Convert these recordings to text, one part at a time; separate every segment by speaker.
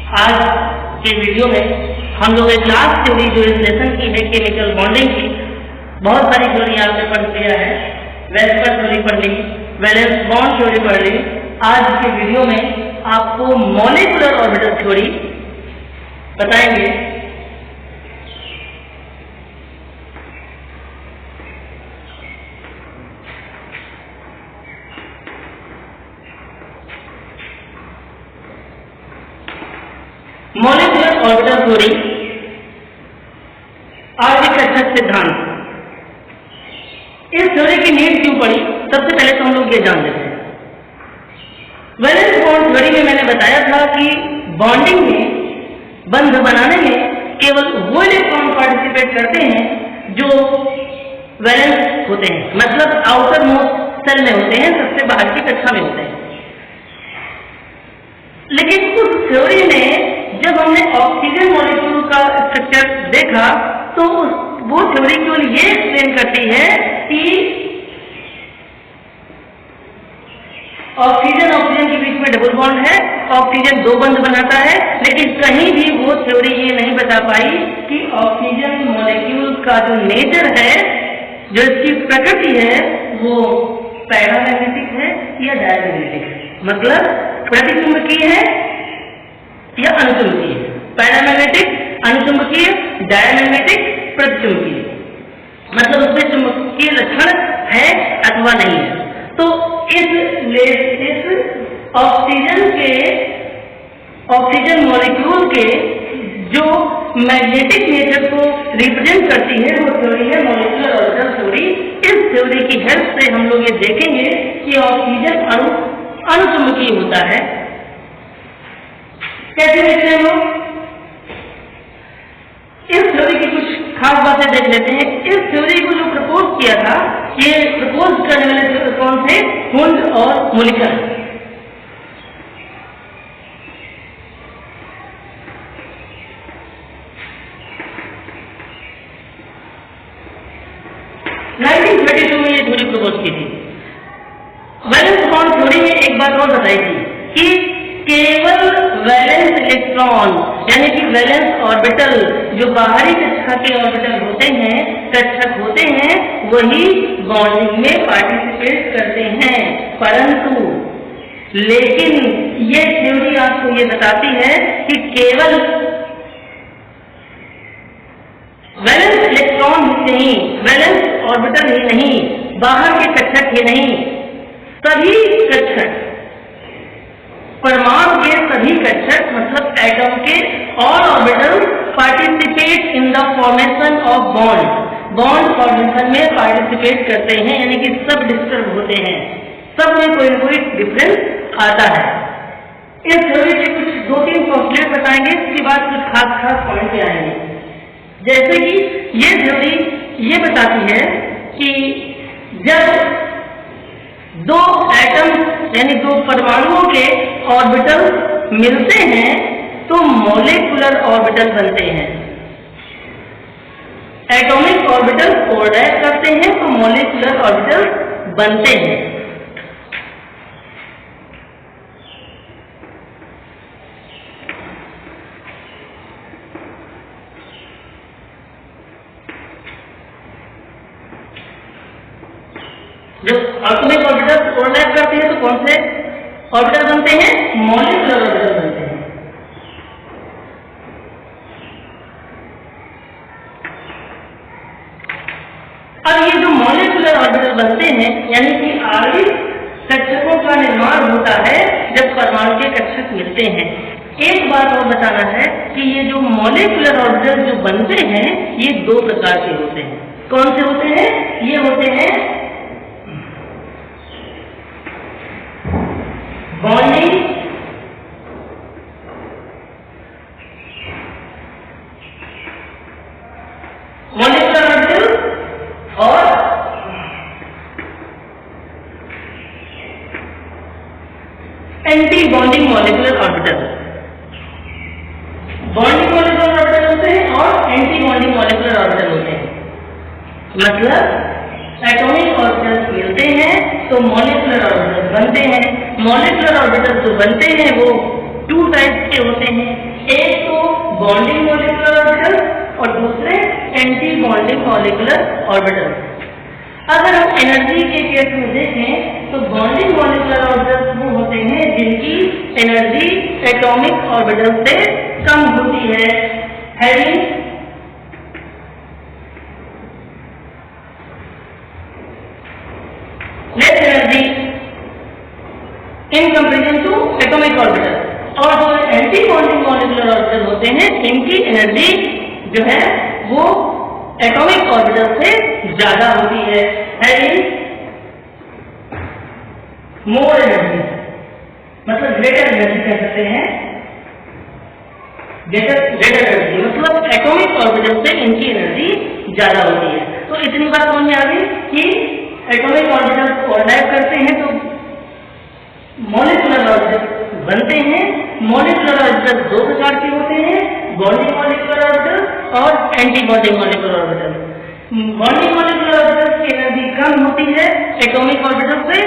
Speaker 1: आज के वीडियो में हम लोग एक लास्ट थ्योरी जो इस लेसन की है केमिकल बॉन्डिंग की, बहुत सारी थ्योरी आपने पढ़ लिया है। वेस्पर थ्योरी पढ़ ली, वैलेंस बॉन्ड थ्योरी पढ़ ली। आज के वीडियो में आपको मॉलिक्यूलर ऑर्बिटल थ्योरी बताएंगे। मॉलिक्यूलर ऑर्बिटल थ्योरी आर्थिक कक्षक सिद्धांत। इस थ्योरी की नींव क्यों पड़ी, सबसे पहले तो हम लोग ये जान लेते हैं। वैलेंस बॉन्ड थ्योरी में मैंने बताया था कि बॉन्डिंग में, बंध बनाने में केवल वो इलेक्ट्रॉन पार्टिसिपेट करते हैं जो वैलेंस होते हैं, मतलब आउटर मोस्ट सेल में होते हैं, सबसे बाहर की कक्षा में होते हैं। लेकिन उस थ्योरी में जब हमने ऑक्सीजन मॉलिक्यूल का स्ट्रक्चर देखा तो वो थ्योरी केवल ये एक्सप्लेन करती है कि ऑक्सीजन के बीच में डबल बॉन्ड है, ऑक्सीजन दो बंध बनाता है, लेकिन कहीं भी वो थ्योरी ये नहीं बता पाई कि ऑक्सीजन मॉलिक्यूल का जो नेचर है, जो इसकी प्रकृति है, वो पैरामैग्नेटिक है या डायमैग्नेटिक है, मतलब प्रतिचुंबकीय है या अनुचुंबकीय। पैरामैग्नेटिक, अनुचुंबकीय, डायमैग्नेटिक, प्रतिचुंबकीय, मतलब उसमें चुंबकीय लक्षण है अथवा नहीं है। तो इस ऑक्सीजन मॉलिक्यूल के जो मैग्नेटिक नेचर को रिप्रेजेंट करती है वो थ्योरी है मॉलिक्यूलर ऑर्बिटल थ्योरी। इस थ्योरी की हेल्प से हम लोग ये देखेंगे कि ऑक्सीजन अणु अनुचुंबकीय होता है। कैसे देखते हैं लोग? इस थ्योरी की कुछ खास बातें देख लेते हैं। इस थ्योरी को जो प्रपोज किया था, ये प्रपोज करने वाले कौन थे? हुंड और मुलिकर। में ये थ्योरी प्रपोज की थी। वैलेंस बॉन्ड थ्योरी में एक बात और बताई थी कि केवल वैलेंस इलेक्ट्रॉन यानी कि वैलेंस ऑर्बिटल जो बाहरी कक्षा के ऑर्बिटल होते हैं, कक्षक होते हैं, वही बॉन्डिंग में पार्टिसिपेट करते हैं। परंतु लेकिन ये थ्योरी आपको ये बताती है कि केवल वैलेंस इलेक्ट्रॉन ही नहीं, वैलेंस ऑर्बिटल ही नहीं, बाहर के कक्षक ही नहीं, सभी कक्षक, परमाणु के सभी कक्षक मतलब एटम के all orbital participate in the formation of bond formation में पार्टिसिपेट करते हैं, यानी कि सब डिस्टर्ब होते हैं, सब में कोई न कोई डिफरेंस आता है। इस थ्योरी के कुछ 2-3 पोस्टुलेट बताएंगे, इसके बाद कुछ खास पॉइंट पे आएंगे। जैसे कि ये थ्योरी ये बताती है कि जब दो एटम यानी दो परमाणुओं के ऑर्बिटल मिलते हैं तो मॉलिक्यूलर ऑर्बिटल बनते हैं। एटॉमिक ऑर्बिटल कोऑर्डिनेट करते हैं तो मॉलिक्यूलर ऑर्बिटल बनते हैं। जब एटॉमिक ऑर्बिटल कोऑर्डिनेट करते हैं तो कौन से ऑर्बिटल बनते हैं? मॉलिक्यूलर ऑर्बिटल बनते हैं। अब ये जो मॉलिक्यूलर ऑर्बिटल बनते हैं यानी कि आणविक कक्षकों का निर्माण होता है जब परमाणु के कक्षक मिलते हैं। एक बात और बताना है कि ये जो मॉलिक्यूलर ऑर्बिटल जो बनते हैं ये 2 प्रकार के होते हैं। कौन से होते हैं? ये होते हैं बॉन्डिंग मॉलिक्यूलर ऑर्बिटल और anti bonding molecular orbital. Bonding molecular orbital होते हैं और एंटी बॉन्डिंग मॉलिक्यूलर ऑर्बिटल होते हैं, मतलब एटॉमिक ऑर्बिटल्स मिलते हैं तो मॉलिक्यूलर ऑर्बिटल बनते हैं। मॉलिक्यूलर ऑर्बिटल जो बनते हैं वो 2 टाइप्स के होते हैं। बॉन्डिंग मॉलिक्यूलर ऑर्बिटल और दूसरे एंटी बॉन्डिंग मॉलिक्यूलर ऑर्बिटल। अगर हम एनर्जी के केस में देखें तो बॉन्डिंग मॉलिक्यूलर ऑर्बिटल्स वो होते हैं जिनकी एनर्जी एटॉमिक ऑर्बिटल से कम होती है, having less energy in comparison to atomic orbital. और जो एंटी बॉन्डिंग मॉलिक्यूलर ऑर्बिटल होते हैं इनकी एनर्जी जो है वो एटॉमिक ऑर्बिटल से ज्यादा होती है, मोर एनर्जी, मतलब ग्रेटर एनर्जी कह सकते हैं, ग्रेटर एनर्जी मतलब एटॉमिक ऑर्बिटल से इनकी एनर्जी ज्यादा होती है। तो इतनी बात समझ में आ गई कि एटॉमिक ऑर्बिटल ओवरलैप करते हैं तो मॉलिक्यूलर ऑर्बिटल बनते हैं। मॉलिक्यूलर ऑर्बिटल दो प्रकार के होते हैं, बॉन्डिंग मॉलिक्यूलर ऑर्बिटल और anti bonding molecular orbital. Bonding molecular orbital की एनर्जी कम होती है एटॉमिक ऑर्बिटल से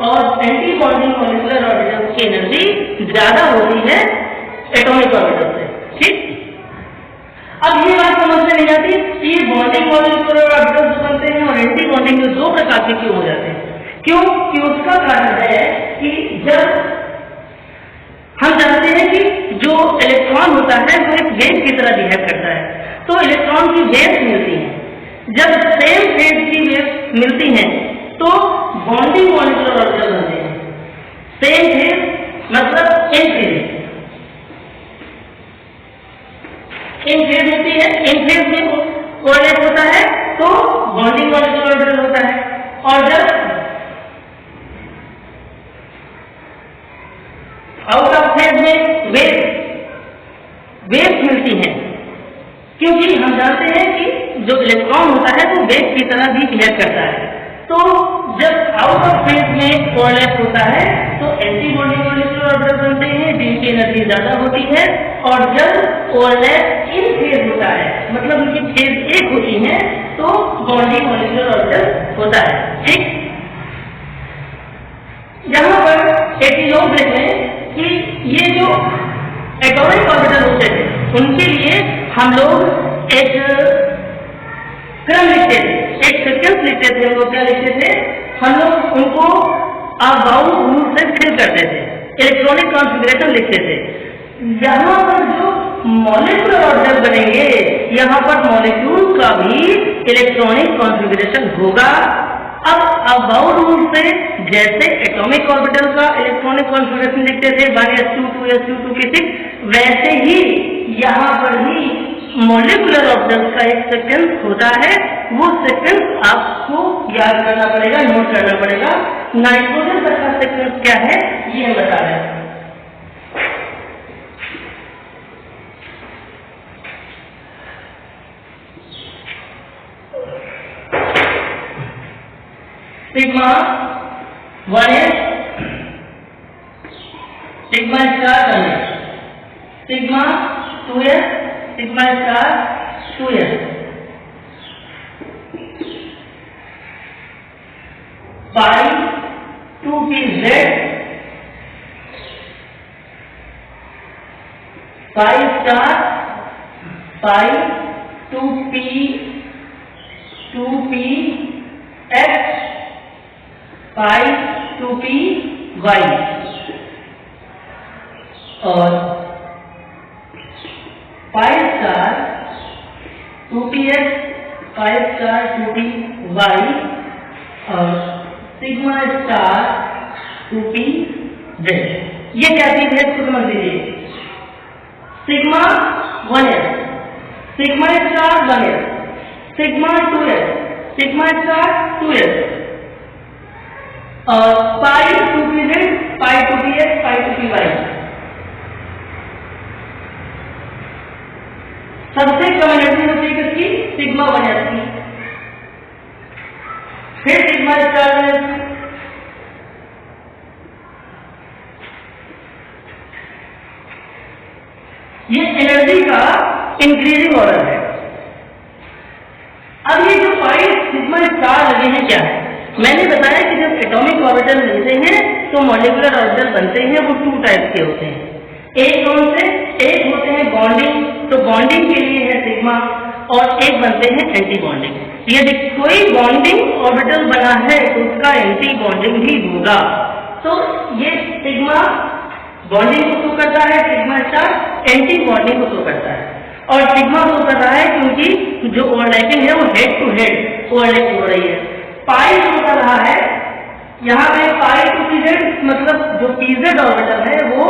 Speaker 1: और एंटी बॉन्डिंग मॉलिक्यूलर ऑर्बिटल की एनर्जी ज्यादा होती है एटॉमिक ऑर्बिटल से। ठीक, अब ये बात समझ में नहीं आती कि ये बॉन्डिंग मॉलिक्यूलर ऑर्बिटल जो बनते हैं और एंटी बॉन्डिंग जो दो प्रकार के क्यों हो जाते हैं। क्यों कि उसका कारण है कि जब हम जानते हैं कि जो इलेक्ट्रॉन होता है वो एक वेव की तरह बिहेव करता है, तो इलेक्ट्रॉन की वेव्स मिलती हैं। जब सेम फेज की वेव्स मिलती हैं तो बॉन्डिंग मॉलिक्यूलर ऑर्बिटल बनते हैं। सेम फेज मतलब इन फेज, इन फेज होती है, इन फेज में कोऑर्डिनेट होता है तो बॉन्डिंग मॉलिक्यूलर ऑर्बिटल होता है। और जब आउट ऑफ फेज में वेव्स मिलती हैं, क्योंकि हम जानते हैं कि जो इलेक्ट्रॉन होता है वो वेव की तरह भी बिहेव करता है। तो जब आउट ऑफ फेज में कोऑर्डिनेट होता है तो एंटी बॉन्डिंग मॉलिक्यूलर ऑर्बिटल बनते हैं जिनकी एनर्जी ज्यादा होती है। और जब कोऑर्डिनेट इन फेज होता है मतलब उनकी फेज एक होती है तो बॉन्डिंग मॉलिक्यूलर ऑर्बिटल होता है। ठीक, यहाँ पर एक चीज और देखें कि ये जो एटॉमिक ऑर्बिटल होते थे उनके लिए हम लोग एक क्रम लिखते थे, एक सीक्वेंस लिखते थे। हम लोग क्या लिखते थे, हम लोग उनको अबाउट रूल से फिल करते थे, इलेक्ट्रॉनिक कॉन्फ़िगरेशन लिखते थे। यहाँ पर जो मॉलिक्यूलर ऑर्बिटल बनेंगे यहाँ पर मॉलिक्यूल का भी इलेक्ट्रॉनिक कॉन्फ़िगरेशन होगा। अब अबाउट रूल से जैसे एटॉमिक ऑर्बिटल का इलेक्ट्रॉनिक कॉन्फ़िगरेशन लिखते थे 1s2 2s2 2p6, वैसे ही यहाँ पर ही मॉलिक्यूलर ऑर्बिटल का एक सीक्वेंस होता है। वो सीक्वेंस आपको याद करना पड़ेगा, नोट करना पड़ेगा। नाइट्रोजन तक का सीक्वेंस क्या है ये हम बता रहे हैं। Sigma 1s, sigma star 1s, sigma 2s, sigma star 2s, पाई 2pz, पाई स्टार, पाई 2px, पाई 2py और pi star 2px, pi star 2py और सिग्मा स्टार 2pz। ये क्या चीज है इसको समझ लीजिए। Sigma 1s, sigma star 1s, sigma 2s, sigma star 2s और पाई 2pz, पाई 2px, पाई 2py। सबसे कम एनर्जी होती है किसकी, सिग्मा 1s की, फिर सिग्मा स्टार 1s की, ये एनर्जी का इंक्रीजिंग ऑर्डर है। अब ये जो पाई सिग्मा स्टार लगे हैं क्या है, मैंने बताया कि जब एटॉमिक ऑर्बिटल मिलते हैं तो मॉलिक्यूलर ऑर्बिटल बनते हैं, वो 2 टाइप के होते हैं। एक कौन से, एक होते हैं बॉन्डिंग, तो बॉन्डिंग बॉन्डिंग के लिए है सिग्मा, और एक बनते हैं एंटी बॉन्डिंग। यदि कोई बॉन्डिंग ऑर्बिटल बना है तो उसका एंटी बॉन्डिंग भी होगा। तो ये सिग्मा बॉन्डिंग को शो करता है, सिग्मा स्टार एंटी बॉन्डिंग को शो करता है। और सिग्मा शो कर रहा है क्योंकि जो ओवरलैपिंग है वो हेड टू हेड ओवरलैप हो रही है। पाई शो कर रहा है, यहाँ पे पाई टू पीजेड मतलब जो पीजेड ऑर्बिटल है वो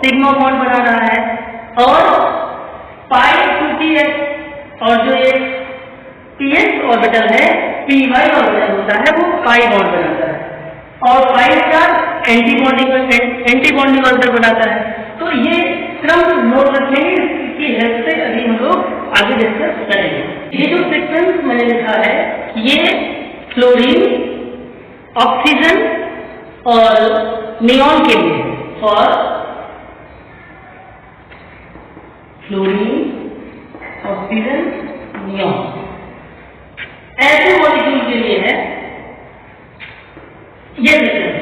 Speaker 1: सिग्मा बॉन्ड बना रहा है, और पाई टू पीएक्स और जो एक पीएक्स ऑर्बिटल है पीवाई ऑर्बिटल होता है वो पाई बॉन्ड बनाता है, और pi star anti bonding orbital बनाता है। तो ये क्रम नोट रखेंगे, इसकी हेल्प से अभी हम लोग आगे डिस्कस करेंगे। ये जो सीक्वेंस मैंने लिखा है ये फ्लोरीन, ऑक्सीजन और नियॉन के लिए, और फ्लोरीन, ऑक्सीजन, नियॉन ऐसे मॉलिक्यूल के लिए है ये सीक्वेंस।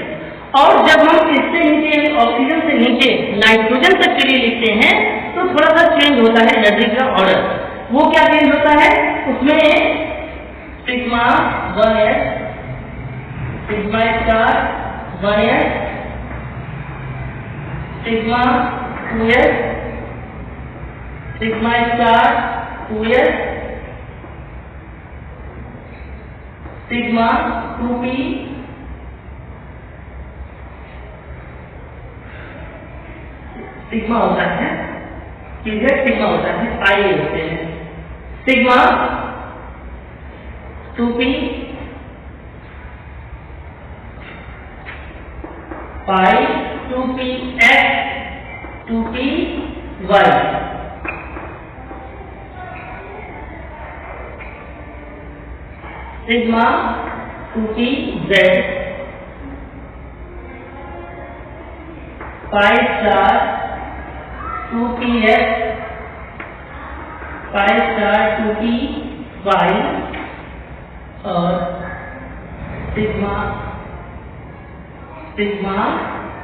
Speaker 1: और जब हम इससे नीचे ऑक्सीजन से नीचे नाइट्रोजन तक के लिए लिखते हैं तो थोड़ा सा चेंज होता है एनर्जी का ऑर्डर। वो क्या चेंज होता है, उसमें sigma 1s, sigma star 1s, sigma 2s, sigma star 2s, sigma 2p, sigma होता है, सिग्मा होता है, पाई होते हैं, सिग्मा 2p, पाई 2px, 2py, sigma 2pz, pi star 2px, pi star 2py और सिग्मा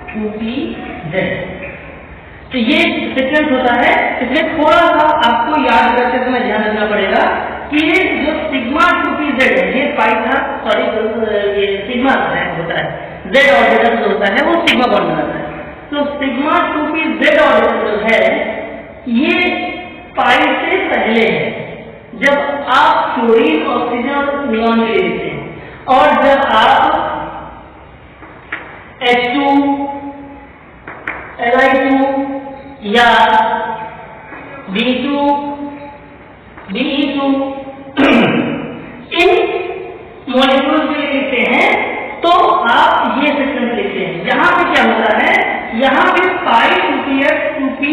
Speaker 1: 2pz। तो ये सीक्वेंस होता है। इसमें थोड़ा सा आपको याद करते समय ध्यान रखना पड़ेगा कि ये जो सिग्मा 2pz है ये पाई था, ये सिग्मा होता है, z ऑर्बिटल जो होता है वो सिग्मा बॉन्ड बनाता है। तो सिग्मा 2pz ऑर्बिटल है ये पाई से पहले है जब आप फ्लोरीन, ऑक्सीजन और नियॉन के लिए लिखते हैं, और जब आप H2, Li2 या B2, BE2 इन मॉलिक्यूल के लिए लिखते हैं तो आप ये सीक्वेंस लिखते हैं। यहाँ पे क्या होता है, यहाँ पे पाई 2px, 2py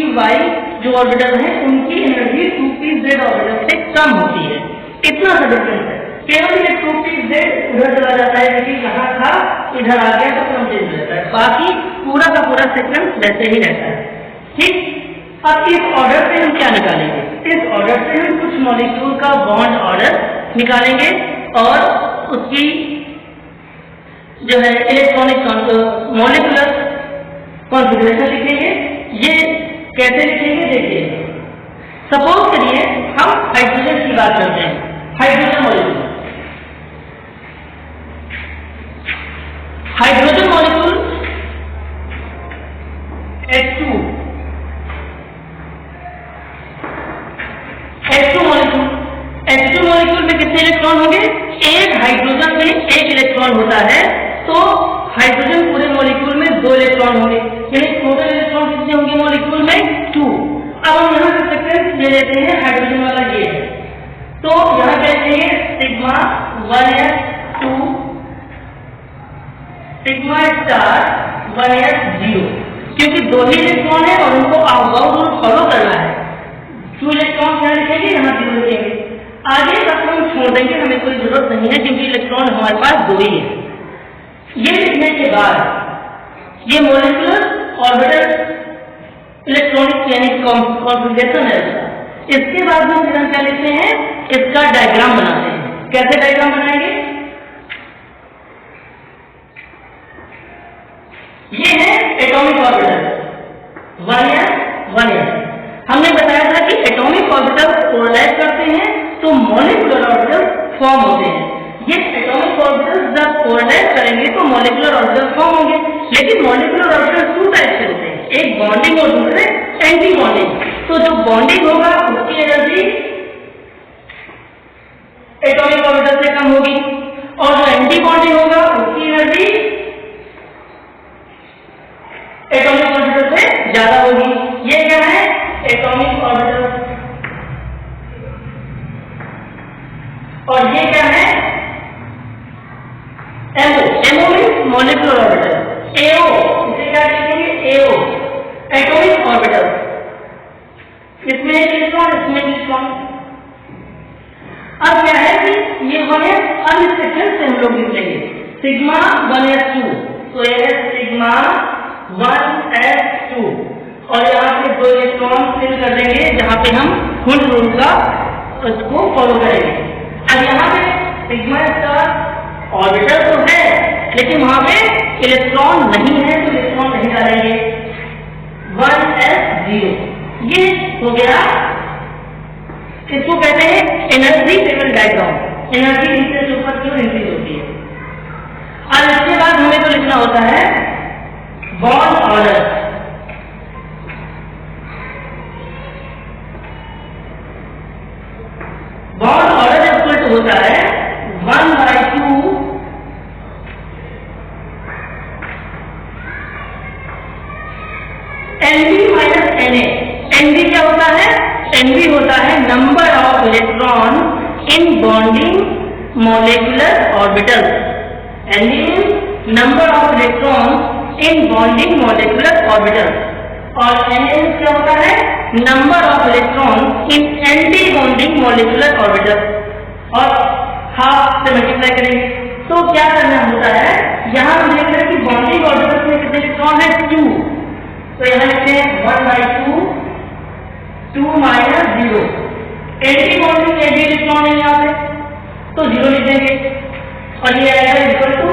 Speaker 1: जो ऑर्बिटल है उनकी एनर्जी 2pz ऑर्बिटल से कम होती है। इतना सा डिफरेंस है, केवल ये 2pz उधर चला जाता है क्योंकि यहाँ था इधर आ गया तो कम चेंज हो जाता है, बाकी पूरा का पूरा सीक्वेंस वैसे ही रहता है। ठीक, अब इस ऑर्डर से हम क्या निकालेंगे, इस ऑर्डर से हम कुछ मॉलिक्यूल का बॉन्ड ऑर्डर निकालेंगे और उसकी जो है इलेक्ट्रॉनिक मॉलिक्यूलर कॉन्फ़िगरेशन लिखेंगे। ये कैसे लिखेंगे देखिए, सपोज करिए हम हाइड्रोजन की बात करते हैं, hydrogen molecule, hydrogen molecule H2 molecule में कितने इलेक्ट्रॉन होंगे, एक हाइड्रोजन में एक इलेक्ट्रॉन होता है, तो हाइड्रोजन पूरे मॉलिक्यूल में 2 इलेक्ट्रॉन होंगे, यानी टोटल इलेक्ट्रॉन कितने होंगे मॉलिक्यूल में 2। अब हम यहाँ से सीक्वेंस ले लेते हैं, हाइड्रोजन वाला ये है, तो यहाँ कहते हैं sigma 1s2, sigma star 1s0, क्योंकि 2 ही इलेक्ट्रॉन है और उनको आउटबाउंड रूल फॉलो करना है। 2 इलेक्ट्रॉन यहाँ लिखेंगे, यहाँ 0 लिखेंगे, आगे तक हम छोड़ देंगे, हमें कोई जरूरत नहीं है क्योंकि इलेक्ट्रॉन हमारे पास 2 ही है। ये लिखने के बाद ये मॉलिक्यूलर ऑर्बिटल इलेक्ट्रॉनिक यानी कॉन्फ़िगरेशन है, इसके बाद में फिर हम क्या लिखते हैं, इसका डायग्राम बनाते हैं। कैसे डायग्राम बनाएंगे, ये है एटॉमिक ऑर्बिटल 1s 1s। हमने बताया था कि एटॉमिक ऑर्बिटल्स ओवरलैप करते हैं तो मॉलिक्यूलर ऑर्बिटल्स फॉर्म होते हैं। ये एटॉमिक ऑर्बिटल्स जब ओवरलैप करेंगे तो मॉलिक्यूलर ऑर्बिटल्स फॉर्म होंगे। लेकिन मॉलिक्यूलर ऑर्बिटल्स टू टाइप के होते हैं, एक बॉन्डिंग और दूसरे एंटी बॉन्डिंग। तो जो बॉन्डिंग होगा उसकी एनर्जी एटॉमिक ऑर्बिटल से कम होगी और जो एंटी बॉन्डिंग होगा उसकी एनर्जी एटॉमिक ऑर्बिटल से ज्यादा होगी। ये क्या है? Atomic orbital. और ये क्या है? MO. MO means molecular orbital. AO, इसे क्या लिखेंगे? AO, atomic orbital. इसमें इलेक्ट्रॉन, इसमें इलेक्ट्रॉन। अब क्या है कि ये हमें अनरिस्ट्रिक्टेड से हम लोग लिख लेंगे सिग्मा 1s2, तो ये है सिग्मा 1s2 और यहाँ पे 2 इलेक्ट्रॉन फिल कर देंगे जहां पे हम हुंड रूल का उसको फॉलो करेंगे। अब यहाँ पे सिग्मा स्टार ऑर्बिटल तो है लेकिन वहां पे इलेक्ट्रॉन नहीं है तो इलेक्ट्रॉन नहीं डालेंगे। 1s0 ये हो गया। इसको कहते हैं एनर्जी लेवल डायग्राम। एनर्जी नीचे से ऊपर क्यों इंक्रीज होती है। और इसके बाद हमें तो लिखना होता है bond order. Bond order equal to होता है 1/2 NV माइनस NA। NV क्या होता है? NV होता है number of electron in bonding molecular orbital. NV means number of electron in bonding molecular orbital और NA क्या होता है? Number of electron in anti bonding molecular orbital. और हाफ से मल्टीप्लाई करेंगे तो क्या करना होता है? यहां हम देख रहे हैं कि बॉन्डिंग ऑर्बिटल में कितने इलेक्ट्रॉन है? 2। तो यहां लिखते हैं 1/2 2 माइनस 0। एंटी बॉन्डिंग में भी इलेक्ट्रॉन है यहाँ पे तो 0 लिख देंगे और ये आएगा इक्वल टू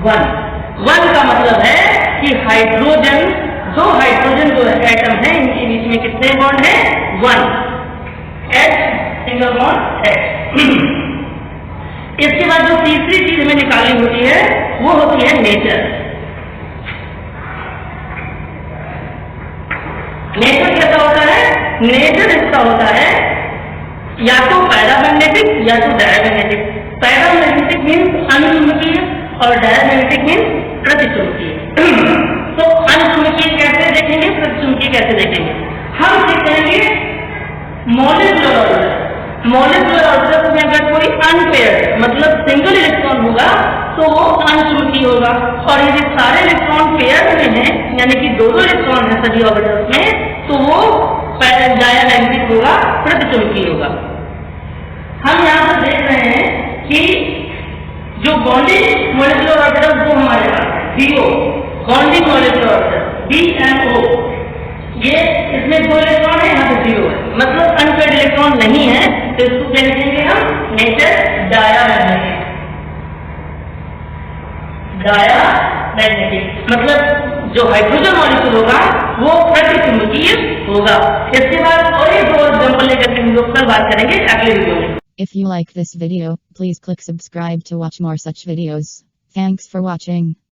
Speaker 1: 1। 1 का मतलब है कि हाइड्रोजन, दो हाइड्रोजन जो एटम है इनके बीच में कितने बॉन्ड है? 1 H सिंगल बॉन्ड H। इसके बाद जो तीसरी चीज हमें निकालनी होती है वो होती है नेचर। नेचर कैसा होता है? नेचर इसका होता है या तो पैरामैग्नेटिक या तो डायमैग्नेटिक। पैरामैग्नेटिक मीन्स अनुचुंबकीय और डायमैग्नेटिक मीन्स प्रतिचुंबकीय। तो अनुचुंबकीय कैसे देखेंगे, प्रतिचुंबकीय कैसे देखेंगे? हम देखेंगे मॉलिक्यूलर ऑर्बिटल। मॉलिक्यूलर ऑर्बिटल में अगर कोई अनपेयर्ड मतलब सिंगल इलेक्ट्रॉन होगा तो वो अनुचुंबकीय होगा और यदि सारे इलेक्ट्रॉन पेयर में हैं यानी कि 2 इलेक्ट्रॉन है सभी ऑर्बिटल्स में तो वो डायमैग्नेटिक होगा, प्रतिचुंबकीय होगा। हम यहाँ पर देख रहे हैं कि जो बॉन्डिंग मॉलिक्यूलर ऑर्बिटल वो हमारे पास है BO, bonding molecular orbital BMO। ये इसमें 2 इलेक्ट्रॉन है, यहाँ पे 0 है मतलब अनपेयर्ड इलेक्ट्रॉन नहीं है तो इसको क्या लिखेंगे हम? Nature diamagnetic. डायमैग्नेटिक मतलब जो हाइड्रोजन मॉलिक्यूल होगा वो प्रतिचुंबकीय होगा। इसके बाद और एक 2 एग्जांपल लेकर हम लोग कल बात करेंगे अगले वीडियो में।
Speaker 2: If you like this video, please click subscribe to watch more such videos. Thanks for watching.